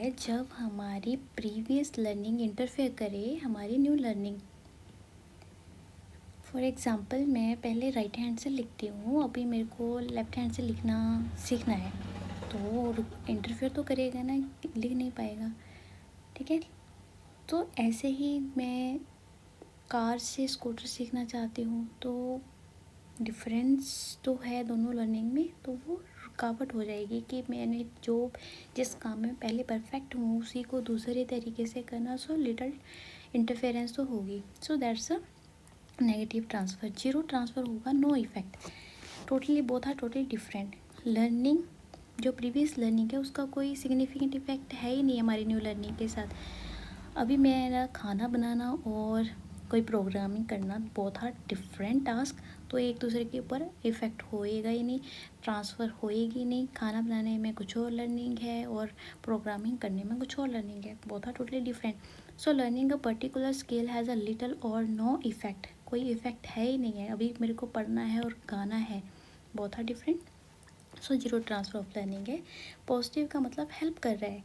है जब हमारी प्रीवियस लर्निंग इंटरफेयर करे हमारी न्यू लर्निंग। फॉर एग्ज़ाम्पल मैं पहले राइट हैंड से लिखती हूँ, अभी मेरे को लेफ़्ट हैंड से लिखना सीखना है, तो इंटरफेयर तो करेगा ना, लिख नहीं पाएगा। ठीक है, तो ऐसे ही मैं कार से स्कूटर सीखना चाहती हूँ, तो डिफरेंस तो है दोनों लर्निंग में, तो वो रुकावट हो जाएगी कि मैंने जिस काम में पहले परफेक्ट हूँ उसी को दूसरे तरीके से करना, सो लिटल इंटरफेरेंस तो होगी। So that's a negative transfer. Zero transfer होगा, no effect, totally both are totally different. Learning जो प्रीवियस लर्निंग है उसका कोई सिग्निफिकेंट इफेक्ट है ही नहीं हमारी न्यू लर्निंग के साथ। अभी मेरा खाना बनाना और कोई प्रोग्रामिंग करना बोथ आर डिफरेंट टास्क, तो एक दूसरे के ऊपर इफ़ेक्ट होएगा ही नहीं, ट्रांसफ़र होएगी नहीं। खाना बनाने में कुछ और लर्निंग है और प्रोग्रामिंग करने में कुछ और लर्निंग है, both are totally different. So learning a particular skill has a little or no effect, कोई इफ़ेक्ट है ही नहीं है। अभी मेरे को पढ़ना है और गाना है, both are different. So zero transfer of learning है। पॉजिटिव का मतलब हेल्प कर रहा है,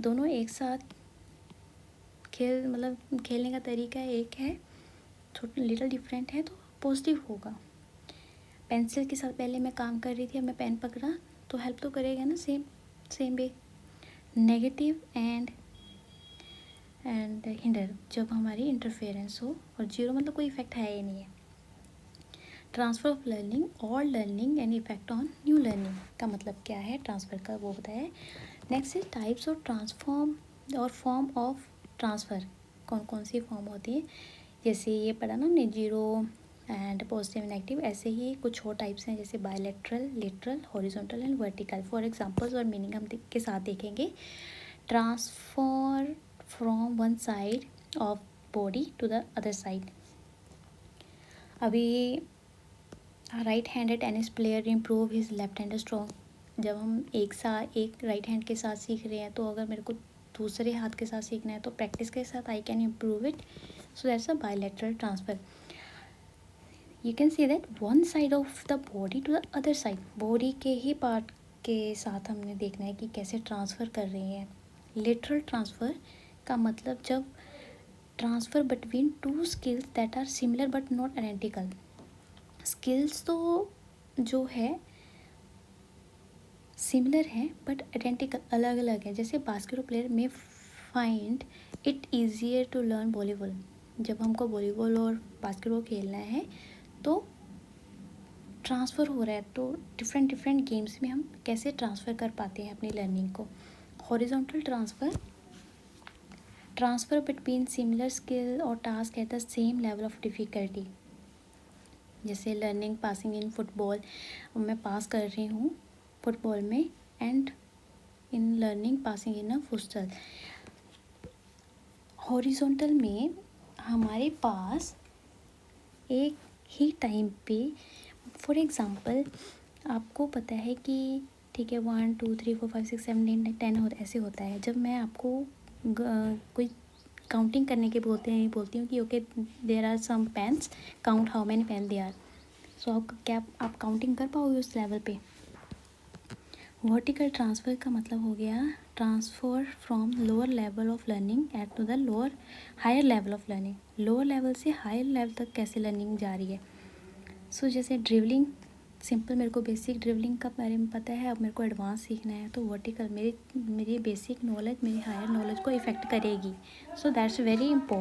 दोनों एक साथ खेलने का तरीका एक है, थोड़ा लिटल डिफरेंट है, तो पॉजिटिव होगा। पेंसिल के साथ पहले मैं काम कर रही थी, अब मैं पेन पकड़ा तो हेल्प तो करेगा ना, same way. Negative and hinder जब हमारी इंटरफेरेंस हो, और जीरो मतलब कोई इफेक्ट है ही नहीं है। ट्रांसफ़र ऑफ लर्निंग और learning and effect on new learning का मतलब क्या है, ट्रांसफ़र का वो बताया। Next is types of transform और फॉर्म ऑफ ट्रांसफ़र, कौन कौन सी फॉर्म होती है। जैसे ये पढ़ा ना हमने, जीरो एंड पॉजिटिव नेगेटिव, ऐसे ही कुछ और टाइप्स हैं, जैसे bilateral, lateral, horizontal and vertical. For examples और मीनिंग हम के साथ देखेंगे। Transfer from one side of body to the other side. अभी right handed tennis player improve his left hand stroke. जब हम एक राइट हैंड के साथ सीख रहे हैं, तो अगर मेरे को दूसरे हाथ के साथ सीखना है तो प्रैक्टिस के साथ I can improve it. So that's a bilateral transfer. You can see that one side of the body to the other side, body के ही पार्ट के साथ हमने देखना है कि कैसे ट्रांसफ़र कर रही हैं। लेटरल ट्रांसफ़र का मतलब जब transfer between two skills that are similar but not identical. Skills तो जो है सिमिलर है बट आइडेंटिकल अलग अलग है। जैसे बास्केटबॉल प्लेयर में find it easier to learn volleyball. जब हमको वॉलीबॉल और बास्केटबॉल खेलना है तो ट्रांसफ़र हो रहा है, तो डिफरेंट गेम्स में हम कैसे ट्रांसफ़र कर पाते हैं अपनी लर्निंग को। Horizontal transfer between similar skill और task at the same level of difficulty. जैसे लर्निंग पासिंग इन फुटबॉल, मैं पास कर रही हूँ फुटबॉल में, and in learning passing in a football. Horizontal में हमारे पास एक ही टाइम पे, फॉर एग्ज़ाम्पल आपको पता है कि ठीक है 1 2 3 4 5 6 7 8 9 10 ऐसे होता है। जब मैं आपको कोई काउंटिंग करने के बोलती हूँ कि okay there are some pens, count how many pen they are. So आप काउंटिंग कर पाओगे उस लेवल पे। वर्टिकल ट्रांसफ़र का मतलब हो गया transfer from lower level of learning at to the higher level of learning. Lower level से हायर लेवल तक कैसे लर्निंग जा रही है। सो जैसे ड्रिवलिंग, सिंपल मेरे को बेसिक ड्रिवलिंग का बारे में पता है, अब मेरे को एडवांस सीखना है, तो वर्टिकल मेरी बेसिक नॉलेज मेरी हायर नॉलेज को इफ़ेक्ट करेगी। So that's very important.